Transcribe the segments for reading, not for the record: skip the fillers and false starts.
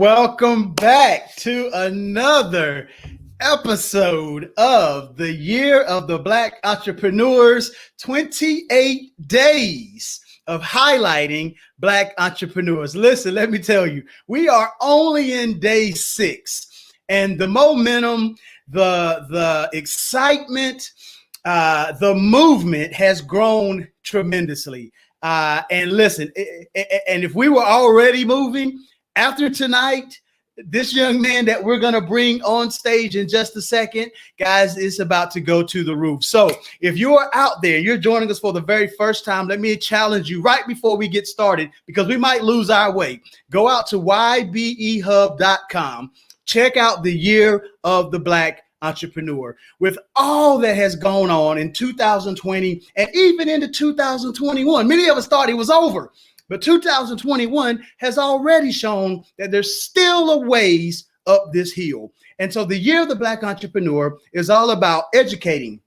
Welcome back to another episode of the Year of the Black Entrepreneurs, 28 days of highlighting Black entrepreneurs. Listen, let me tell you, we are only in day 6, and the momentum, the excitement, the movement has grown tremendously. And listen, and if we were already moving, after tonight, this young man that we're going to bring on stage in just a second, guys, is about to go to the roof. So if you're out there, you're joining us for the very first time, let me challenge you right before we get started, because we might lose our way. Go out to ybehub.com. Check out the Year of the Black Entrepreneur. With all that has gone on in 2020 and even into 2021, many of us thought it was over. But 2021 has already shown that there's still a ways up this hill. And so the Year of the Black Entrepreneur is all about educating,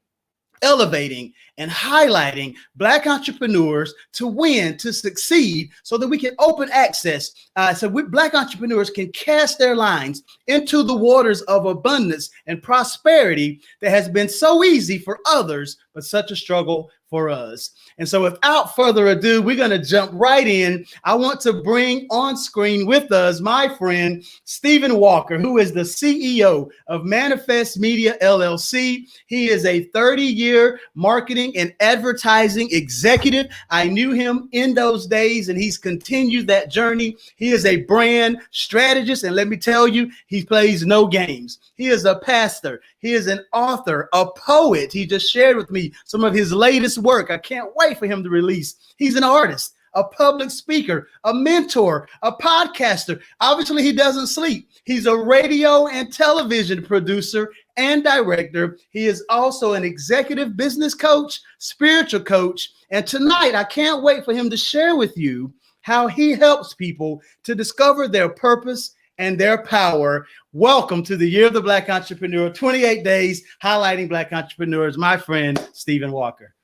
elevating, and highlighting Black entrepreneurs to win, to succeed, so that we can open access. Black entrepreneurs can cast their lines into the waters of abundance and prosperity that has been so easy for others, but such a struggle for us. And so without further ado, we're going to jump right in. I want to bring on screen with us my friend, Stephen Walker, who is the CEO of Manifest Media, LLC. He is a 30-year marketing and advertising executive. I knew him in those days, and he's continued that journey. He is a brand strategist, and let me tell you, he plays no games. He is a pastor. He is an author, a poet. He just shared with me some of his latest work. I can't wait for him to release. He's an artist, a public speaker, a mentor, a podcaster. Obviously, he doesn't sleep. He's a radio and television producer and director. He is also an executive business coach, spiritual coach. And tonight, I can't wait for him to share with you how he helps people to discover their purpose and their power. Welcome to the Year of the Black Entrepreneur, 28 days highlighting Black entrepreneurs, my friend, Stephen Walker.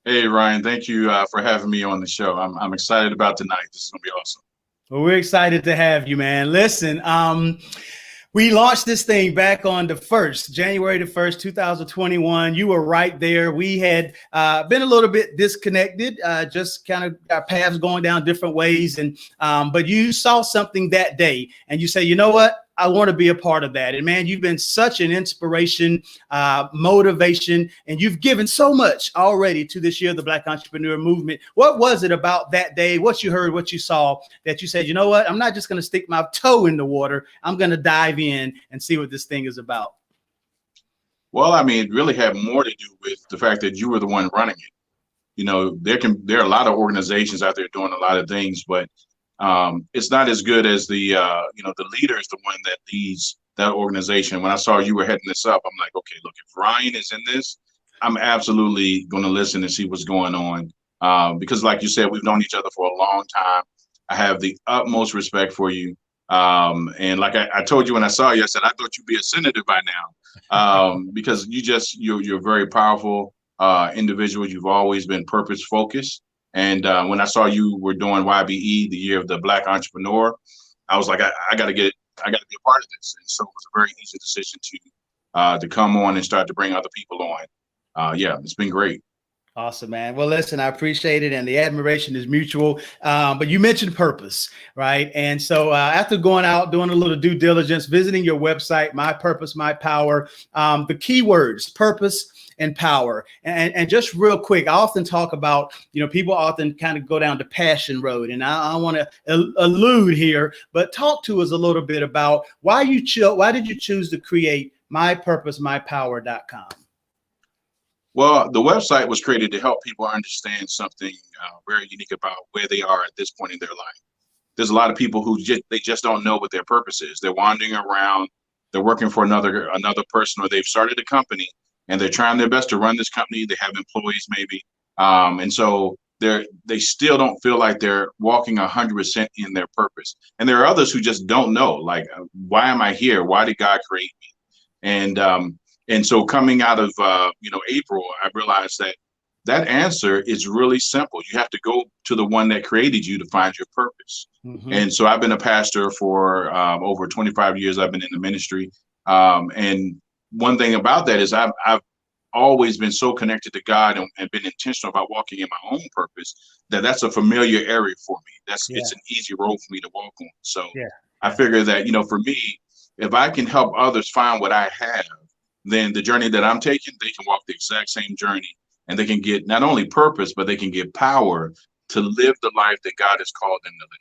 Hey, Ryan, thank you for having me on the show. I'm excited about tonight. This is going to be awesome. Well, we're excited to have you, man. Listen, we launched this thing back on the 1st, January the 1st, 2021. You were right there. We had been a little bit disconnected, just kind of our paths going down different ways. And but you saw something that day and you say, you know what? I want to be a part of that. And man, you've been such an inspiration, motivation, and you've given so much already to this Year of the Black Entrepreneur movement. What was it about that day, what you heard, what you saw, that you said, you know what, I'm not just going to stick my toe in the water. I'm going to dive in and see what this thing is about? Well, I mean, it really had more to do with the fact that you were the one running it. You know, there are a lot of organizations out there doing a lot of things, but it's not as good as the leader is the one that leads that organization. When I saw you were heading this up, I'm like, okay, look, if Ryan is in this, I'm absolutely going to listen and see what's going on. Because like you said, we've known each other for a long time. I have the utmost respect for you. And like I told you when I saw you, I said, I thought you'd be a senator by now, because you're a very powerful individual. You've always been purpose focused. And when I saw you were doing YBE, the Year of the Black Entrepreneur, I was like, I got to be a part of this. And so it was a very easy decision to come on and start to bring other people on. Yeah, it's been great. Awesome, man. Well, listen, I appreciate it. And the admiration is mutual. But you mentioned purpose, right? And so after going out, doing a little due diligence, visiting your website, My Purpose, My Power, the keywords, purpose and power. And just real quick, I often talk about, people often kind of go down the passion road. And I want to allude here, but talk to us a little bit about why did you choose to create mypurposemypower.com? Well, the website was created to help people understand something very unique about where they are at this point in their life. There's a lot of people who just don't know what their purpose is. They're wandering around, they're working for another person, or they've started a company and they're trying their best to run this company. They have employees maybe. And so they still don't feel like they're walking 100% in their purpose. And there are others who just don't know, like, why am I here? Why did God create me? And so coming out of, April, I realized that that answer is really simple. You have to go to the one that created you to find your purpose. And so I've been a pastor for over 25 years. I've been in the ministry. And one thing about that is I've always been so connected to God and been intentional about walking in my own purpose that's a familiar area for me. It's an easy road for me to walk on. So I figure that, for me, if I can help others find what I have, then the journey that I'm taking, they can walk the exact same journey, and they can get not only purpose, but they can get power to live the life that God has called them to live.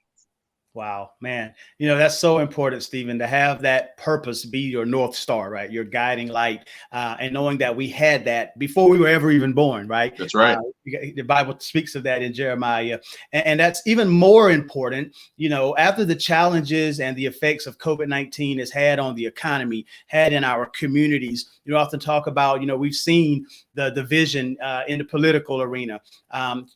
Wow, man. That's so important, Stephen, to have that purpose be your North Star, right? Your guiding light, and knowing that we had that before we were ever even born, right? That's right. The Bible speaks of that in Jeremiah. And that's even more important, after the challenges and the effects of COVID-19 has had on the economy, had in our communities. You often talk about, we've seen the division in the political arena.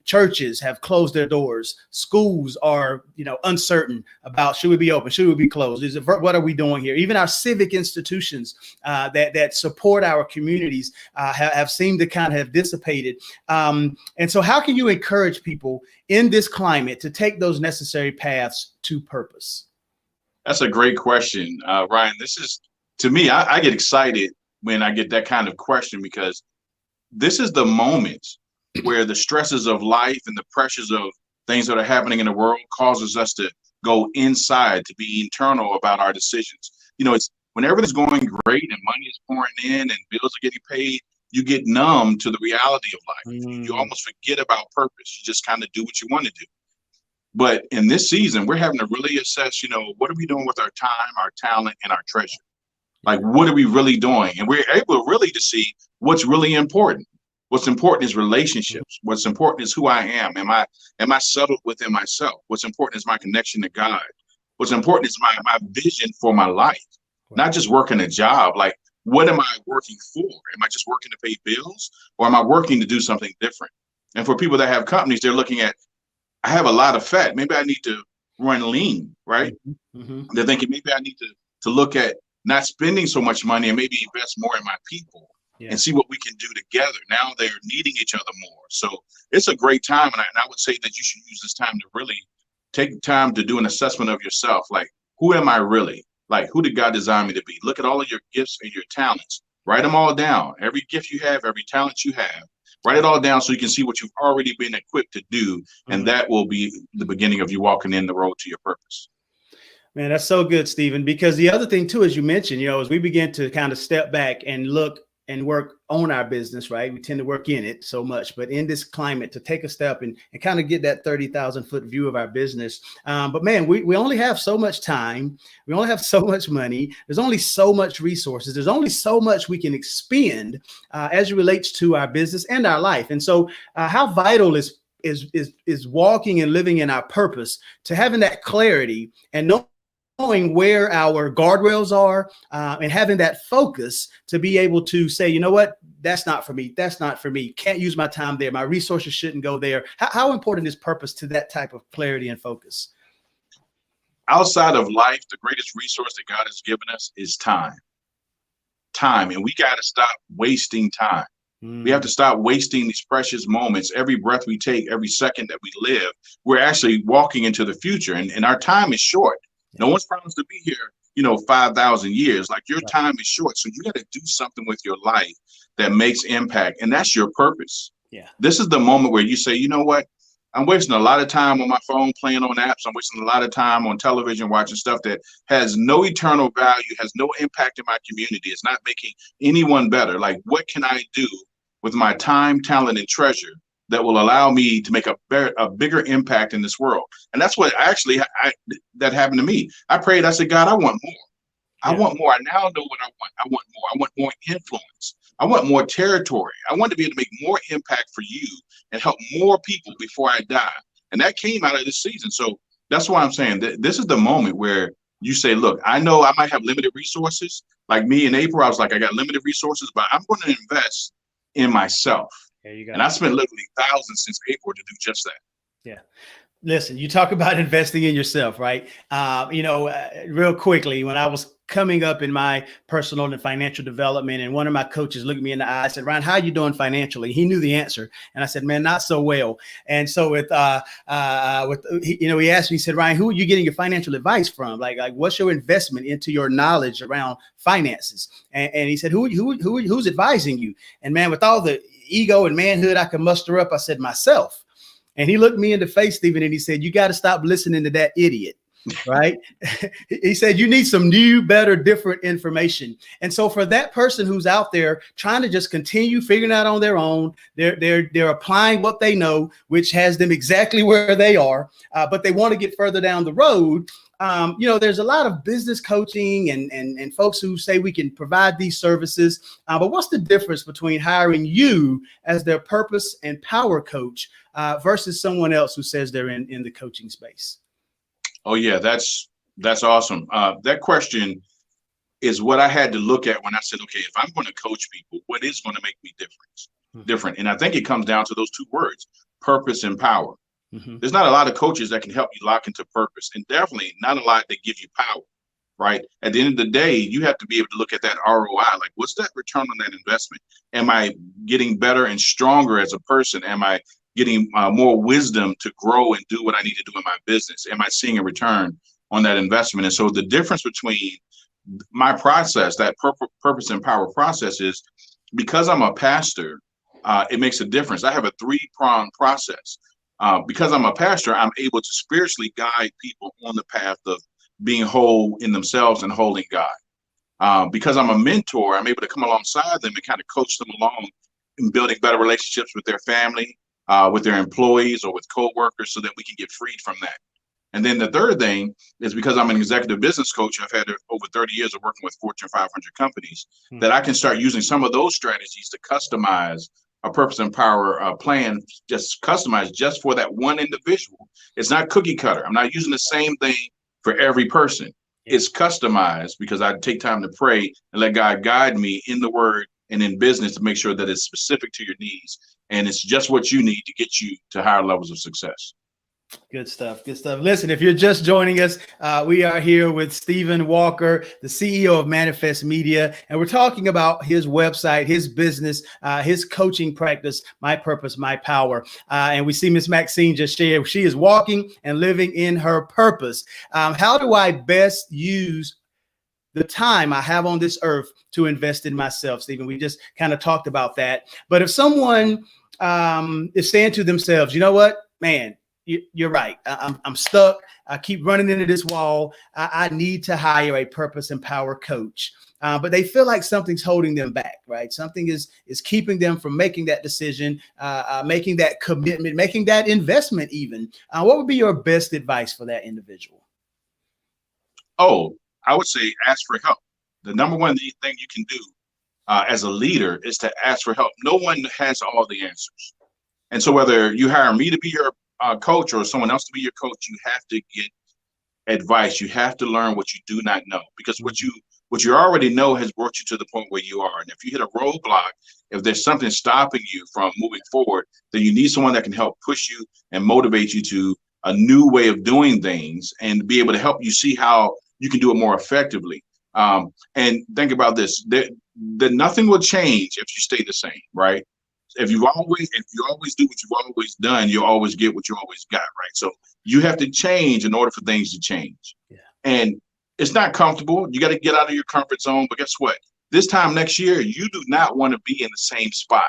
Churches have closed their doors. Schools are, uncertain about should we be open, should we be closed? What are we doing here? Even our civic institutions that support our communities have seemed to kind of have dissipated. And so how can you encourage people in this climate to take those necessary paths to purpose? That's a great question, Ryan. This is, to me, I get excited when I get that kind of question, because this is the moment where the stresses of life and the pressures of things that are happening in the world causes us to go inside, to be internal about our decisions. It's when everything's going great and money is pouring in and bills are getting paid, you get numb to the reality of life. You almost forget about purpose. You just kind of do what you want to do. But in this season, we're having to really assess, what are we doing with our time, our talent, and our treasure? Like, what are we really doing? And we're able really to see what's really important. What's important is relationships. What's important is who I am. Am I settled within myself? What's important is my connection to God. What's important is my vision for my life, not just working a job. Like, what am I working for? Am I just working to pay bills, or am I working to do something different? And for people that have companies, they're looking at, I have a lot of fat. Maybe I need to run lean, right? They're thinking maybe I need to look at not spending so much money and maybe invest more in my people and see what we can do together. Now they're needing each other more. So it's a great time. And I would say that you should use this time to really take time to do an assessment of yourself. Like, who am I really? Like, who did God design me to be? Look at all of your gifts and your talents. Write them all down. Every gift you have, every talent you have, write it all down so you can see what you've already been equipped to do. And that will be the beginning of you walking in the road to your purpose. Man, that's so good, Stephen, because the other thing, too, as you mentioned, as we begin to kind of step back and look and work on our business, right? We tend to work in it so much, but in this climate, to take a step and kind of get that 30,000-foot view of our business. But man, we only have so much time. We only have so much money. There's only so much resources. There's only so much we can expend as it relates to our business and our life. And so how vital is walking and living in our purpose, to having that clarity and knowing where our guardrails are, and having that focus to be able to say, you know what, that's not for me. That's not for me. Can't use my time there. My resources shouldn't go there. How important is purpose to that type of clarity and focus? Outside of life, the greatest resource that God has given us is time. And we got to stop wasting time. We have to stop wasting these precious moments. Every breath we take, every second that we live, we're actually walking into the future, and our time is short. No one's promised to be here, 5,000 years. Like, your time is short. So you got to do something with your life that makes impact. And that's your purpose. Yeah. This is the moment where you say, you know what? I'm wasting a lot of time on my phone playing on apps. I'm wasting a lot of time on television watching stuff that has no eternal value, has no impact in my community. It's not making anyone better. Like, what can I do with my time, talent, and treasure that will allow me to make a bigger impact in this world? And that's what actually that happened to me. I prayed. I said, God, I want more. I want more. I now know what I want. I want more. I want more influence. I want more territory. I want to be able to make more impact for you and help more people before I die. And that came out of this season. So that's why I'm saying that this is the moment where you say, look, I know I might have limited resources. Like me in April, I was like, I got limited resources, but I'm going to invest in myself. And I spent literally thousands since April to do just that. Yeah. Listen, you talk about investing in yourself, right? Real quickly, when I was coming up in my personal and financial development, and one of my coaches looked me in the eye, I said, "Ryan, how are you doing financially?" He knew the answer, and I said, "Man, not so well." And so he asked me, he said, "Ryan, who are you getting your financial advice from? Like what's your investment into your knowledge around finances?" And he said, "Who's advising you?" And man, with all the ego and manhood I could muster up, I said, "Myself." And he looked me in the face, Stephen, and he said, "You got to stop listening to that idiot." Right. He said, "You need some new, better, different information." And so for that person who's out there trying to just continue figuring out on their own, they're applying what they know, which has them exactly where they are, but they want to get further down the road. There's a lot of business coaching and folks who say we can provide these services. But what's the difference between hiring you as their purpose and power coach versus someone else who says they're in the coaching space? Oh yeah, that's awesome. That question is what I had to look at when I said, okay, if I'm going to coach people, what is going to make me different? And I think it comes down to those two words, purpose and power. Mm-hmm. There's not a lot of coaches that can help you lock into purpose, and definitely not a lot that give you power, right? At the end of the day, you have to be able to look at that ROI, like what's that return on that investment? Am I getting better and stronger as a person? Am I getting more wisdom to grow and do what I need to do in my business? Am I seeing a return on that investment? And so the difference between my process, that purpose and power process, is because I'm a pastor, it makes a difference. I have a 3-pronged process. Because I'm a pastor, I'm able to spiritually guide people on the path of being whole in themselves and holding God. Because I'm a mentor, I'm able to come alongside them and kind of coach them along in building better relationships with their family, with their employees or with coworkers, so that we can get freed from that. And then the third thing is because I'm an executive business coach, I've had over 30 years of working with Fortune 500 companies, that I can start using some of those strategies to customize a purpose and power plan, just customized just for that one individual. It's not cookie cutter. I'm not using the same thing for every person. It's customized because I take time to pray and let God guide me in the word and in business to make sure that it's specific to your needs. And it's just what you need to get you to higher levels of success. Good stuff. Good stuff. Listen, if you're just joining us, we are here with Stephen Walker, the CEO of Manifest Media, and we're talking about his website, his business, his coaching practice, My Purpose, My Power. And we see Miss Maxine just share. She is walking and living in her purpose. How do I best use the time I have on this earth to invest in myself, Stephen? We just kind of talked about that. But if someone is saying to themselves, you know what, man, you're right. I'm stuck. I keep running into this wall. I need to hire a purpose and power coach. But they feel like something's holding them back, right? Something is keeping them from making that decision, making that commitment, making that investment even. What would be your best advice for that individual? Oh, I would say ask for help. The number one thing you can do as a leader is to ask for help. No one has all the answers. And so whether you hire me to be your coach or someone else to be your coach, you have to get advice. You have to learn what you do not know, because what you already know has brought you to the point where you are. And if you hit a roadblock, if there's something stopping you from moving forward, then you need someone that can help push you and motivate you to a new way of doing things and be able to help you see how you can do it more effectively. And think about this, that nothing will change if you stay the same, right? If you always do what you've always done, you'll always get what you always got, right? So you have to change in order for things to change. Yeah. And it's not comfortable. You got to get out of your comfort zone. But guess what? This time next year, you do not want to be in the same spot.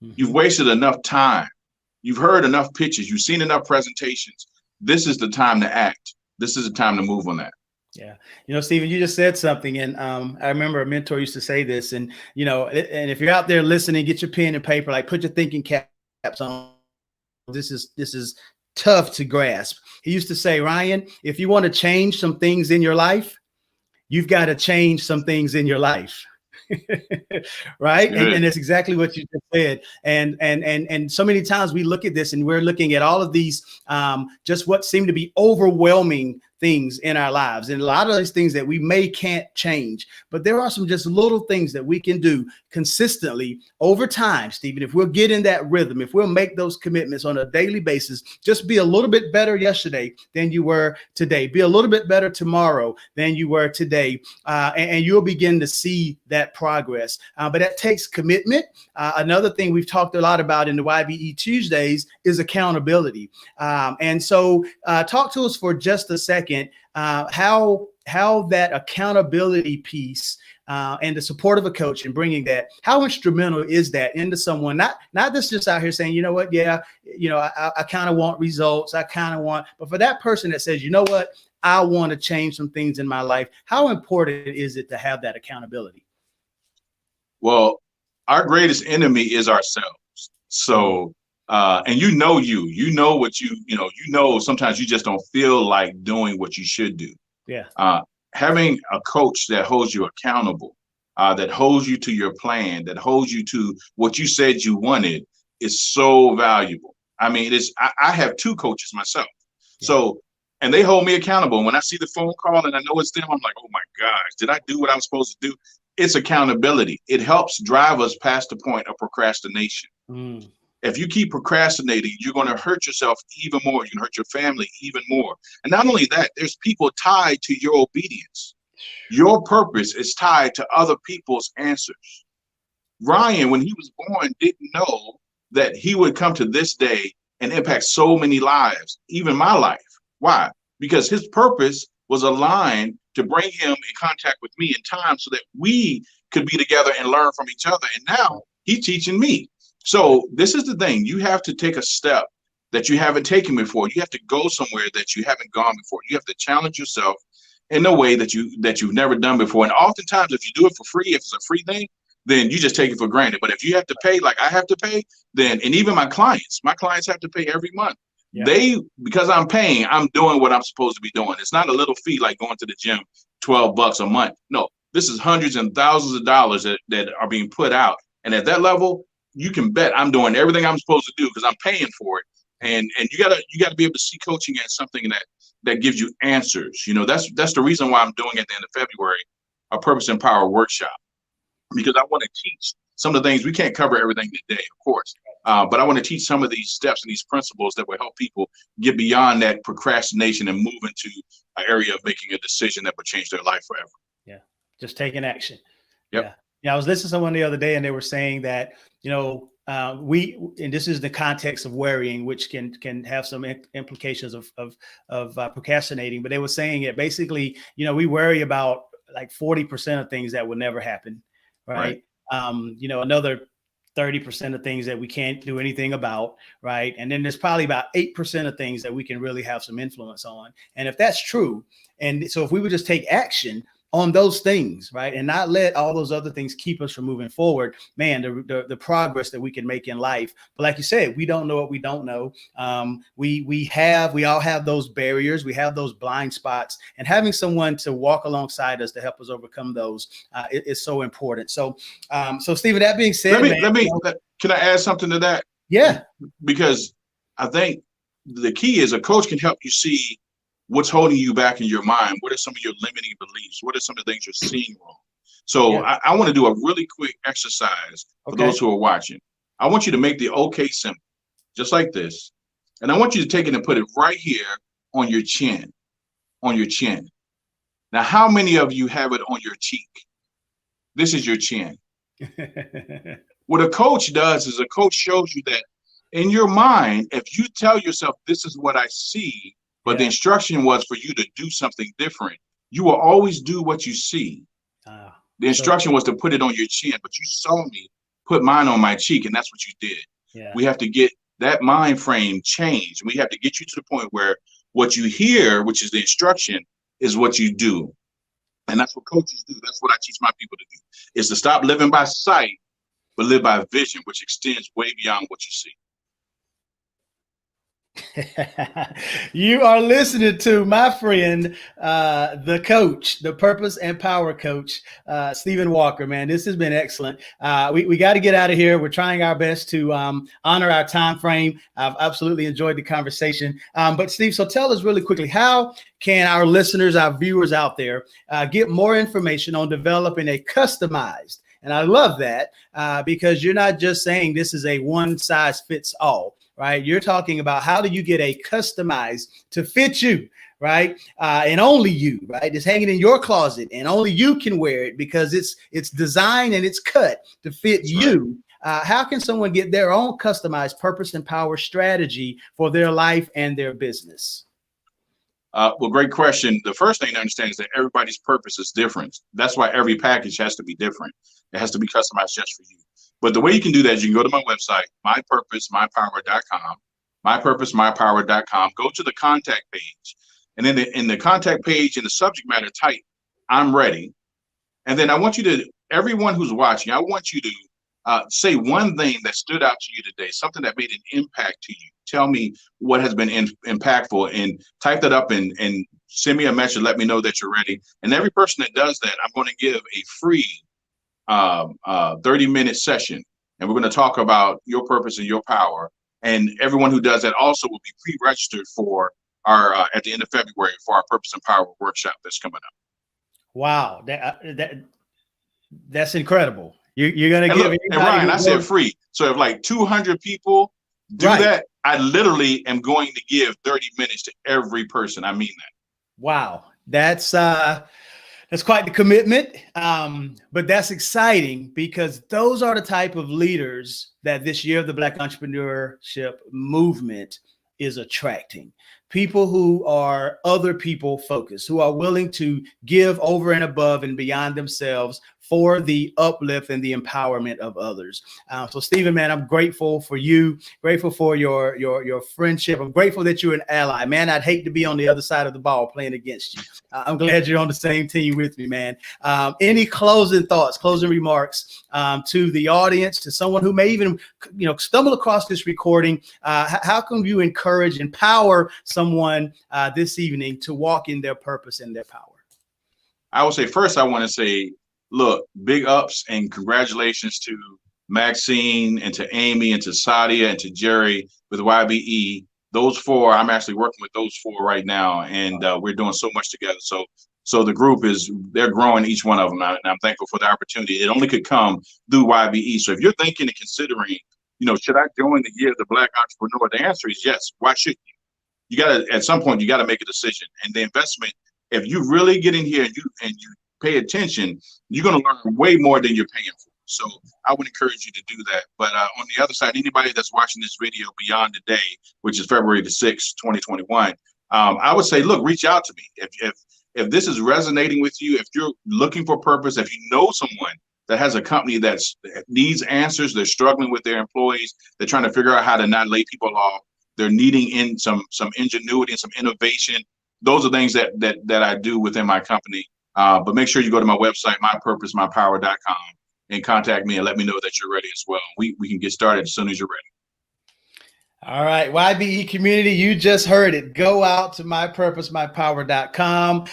Mm-hmm. You've wasted enough time. You've heard enough pitches. You've seen enough presentations. This is the time to act. This is the time to move on that. Yeah. Stephen, you just said something. And I remember a mentor used to say this, and if you're out there listening, get your pen and paper, like put your thinking caps on. This is tough to grasp. He used to say, Ryan, if you want to change some things in your life, you've got to change some things in your life. Right. And that's exactly what you just said. And so many times we look at this and we're looking at all of these, just what seem to be overwhelming things in our lives, and a lot of those things that we can't change, but there are some just little things that we can do consistently over time, Stephen. If we'll get in that rhythm, if we'll make those commitments on a daily basis, just be a little bit better yesterday than you were today, be a little bit better tomorrow than you were today, and you'll begin to see that progress. But that takes commitment. Another thing we've talked a lot about in the YBE Tuesdays is accountability. And so talk to us for just a second, how that accountability piece and the support of a coach and bringing that, how instrumental is that into someone, not just out here saying, you know what, yeah, you know, I kind of want results, but for that person that says, you know what, I want to change some things in my life, how important is it to have that accountability? Well, our greatest enemy is ourselves. So, and you know what sometimes you just don't feel like doing what you should do. Yeah. Having a coach that holds you accountable, that holds you to your plan, that holds you to what you said you wanted is so valuable. I mean, I have two coaches myself. Yeah. So, and they hold me accountable. When I see the phone call and I know it's them, I'm like, oh my gosh, did I do what I was supposed to do? It's accountability. It helps drive us past the point of procrastination. Mm. If you keep procrastinating, you're going to hurt yourself even more. You can hurt your family even more. And not only that, there's people tied to your obedience. Your purpose is tied to other people's answers. Ryan, when he was born, didn't know that he would come to this day and impact so many lives, even my life. Why? Because his purpose was aligned to bring him in contact with me in time so that we could be together and learn from each other. And now he's teaching me. So this is the thing. You have to take a step that you haven't taken before. You have to go somewhere that you haven't gone before. You have to challenge yourself in a way that you've never done before. And oftentimes, if you do it for free, if it's a free thing, then you just take it for granted. But if you have to pay, like I have to pay, then, and even my clients have to pay every month. Yeah. Because I'm paying, I'm doing what I'm supposed to be doing. It's not a little fee like going to the gym, $12 a month. No, this is hundreds and thousands of dollars that are being put out. And at that level, you can bet I'm doing everything I'm supposed to do because I'm paying for it. And you gotta be able to see coaching as something that gives you answers. You know, that's the reason why I'm doing at the end of February a Purpose and Power workshop, because I want to teach some of the things. We can't cover everything today, of course, but I want to teach some of these steps and these principles that will help people get beyond that procrastination and move into an area of making a decision that will change their life forever. Yeah, just taking action. Yep. Yeah, I was listening to someone the other day, and they were saying that, you know, and this is the context of worrying, which can have some implications of procrastinating. But they were saying it basically, you know, we worry about like 40% of things that will never happen, right? You know, another 30% of things that we can't do anything about, right? And then there's probably about 8% of things that we can really have some influence on. And if that's true, and so if we would just take action on those things, right, and not let all those other things keep us from moving forward, man, the progress that we can make in life. But like you said, we don't know what we don't know. We all have those barriers, we have those blind spots, and having someone to walk alongside us to help us overcome those is so important. So, Stephen, that being said, can I add something to that? Yeah, because I think the key is a coach can help you see what's holding you back in your mind. What are some of your limiting beliefs? What are some of the things you're seeing wrong? So yeah. I want to do a really quick exercise for those who are watching. I want you to make the OK symbol, just like this. And I want you to take it and put it right here on your chin, Now, how many of you have it on your cheek? This is your chin. What a coach does is a coach shows you that in your mind, if you tell yourself, this is what I see, but the instruction was for you to do something different, you will always do what you see. The instruction was to put it on your chin, but you saw me put mine on my cheek, and that's what you did. Yeah. We have to get that mind frame changed. We have to get you to the point where what you hear, which is the instruction, is what you do. And that's what coaches do. That's what I teach my people to do, is to stop living by sight, but live by vision, which extends way beyond what you see. You are listening to my friend, the coach, the purpose and power coach, Stephen Walker, man. This has been excellent. We got to get out of here. We're trying our best to honor our time frame. I've absolutely enjoyed the conversation. But Steve, so tell us really quickly, how can our listeners, our viewers out there get more information on developing a customized, and I love that because you're not just saying this is a one size fits all, right? You're talking about how do you get a customized to fit you, right? And only you, right? It's hanging in your closet and only you can wear it because it's designed and it's cut to fit That's you. How can someone get their own customized purpose and power strategy for their life and their business? Well, great question. The first thing to understand is that everybody's purpose is different. That's why every package has to be different. It has to be customized just for you. But the way you can do that is you can go to my website, mypurposemypower.com, mypurposemypower.com, go to the contact page. And then in the contact page, in the subject matter, type, I'm ready. And then I want you to, everyone who's watching, I want you to say one thing that stood out to you today, something that made an impact to you. Tell me what has been impactful, and type that up and send me a message. Let me know that you're ready. And every person that does that, I'm going to give a free 30-minute session. And we're going to talk about your purpose and your power. And everyone who does that also will be pre-registered for our at the end of February for our Purpose and Power workshop that's coming up. Wow, that's incredible. You're going to give. Look, and Ryan, I said free. So if like 200 people do that, I literally am going to give 30 minutes to every person. I mean that. Wow, that's quite the commitment. But that's exciting because those are the type of leaders that this year of the Black Entrepreneurship movement is attracting. People who are other people focused, who are willing to give over and above and beyond themselves for the uplift and the empowerment of others. So Stephen, man, I'm grateful for you, grateful for your friendship. I'm grateful that you're an ally, man. I'd hate to be on the other side of the ball playing against you. I'm glad you're on the same team with me, man. Any closing thoughts, closing remarks to the audience, to someone who may even, stumble across this recording? How can you encourage, empower someone this evening to walk in their purpose and their power? I would say first, I want to say, look, big ups and congratulations to Maxine and to Amy and to Sadia and to Jerry with YBE. Those four, I'm actually working with those four right now, and we're doing so much together. So the group they're growing, each one of them, and I'm thankful for the opportunity. It only could come through YBE. So if you're thinking and considering, should I join the Year of the Black Entrepreneur? The answer is yes. Why shouldn't you? You got to, at some point, you got to make a decision. And the investment, if you really get in here and you pay attention, you're going to learn way more than you're paying for. So I would encourage you to do that. But on the other side, anybody that's watching this video beyond today, which is February the 6th, 2021, I would say, look, reach out to me. If this is resonating with you, if you're looking for purpose, if you know someone that has a company that needs answers, they're struggling with their employees, they're trying to figure out how to not lay people off, they're needing in some ingenuity and some innovation. Those are things that I do within my company. But make sure you go to my website, mypurposemypower.com, and contact me and let me know that you're ready as well. We can get started as soon as you're ready. All right, YBE community, you just heard it. Go out to mypurposemypower.com,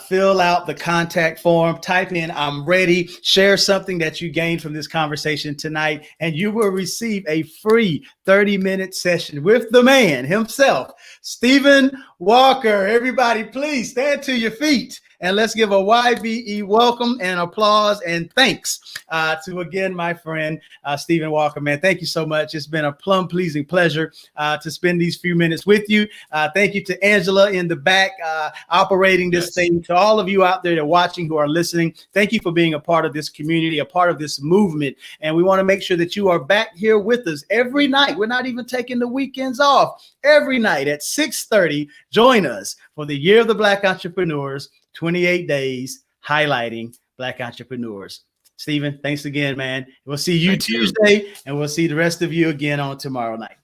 fill out the contact form, type in I'm ready, share something that you gained from this conversation tonight, and you will receive a free 30-minute session with the man himself, Stephen Walker. Everybody, please stand to your feet. And let's give a YBE welcome and applause and thanks to, again, my friend, Stephen Walker, man. Thank you so much. It's been a plum-pleasing pleasure to spend these few minutes with you. Thank you to Angela in the back operating this thing. To all of you out there that are watching, who are listening, thank you for being a part of this community, a part of this movement. And we want to make sure that you are back here with us every night. We're not even taking the weekends off. Every night at 6:30, join us for the Year of the Black Entrepreneurs, 28 days highlighting Black entrepreneurs. Stephen, thanks again, man. We'll see you Tuesday, and we'll see the rest of you again on tomorrow night.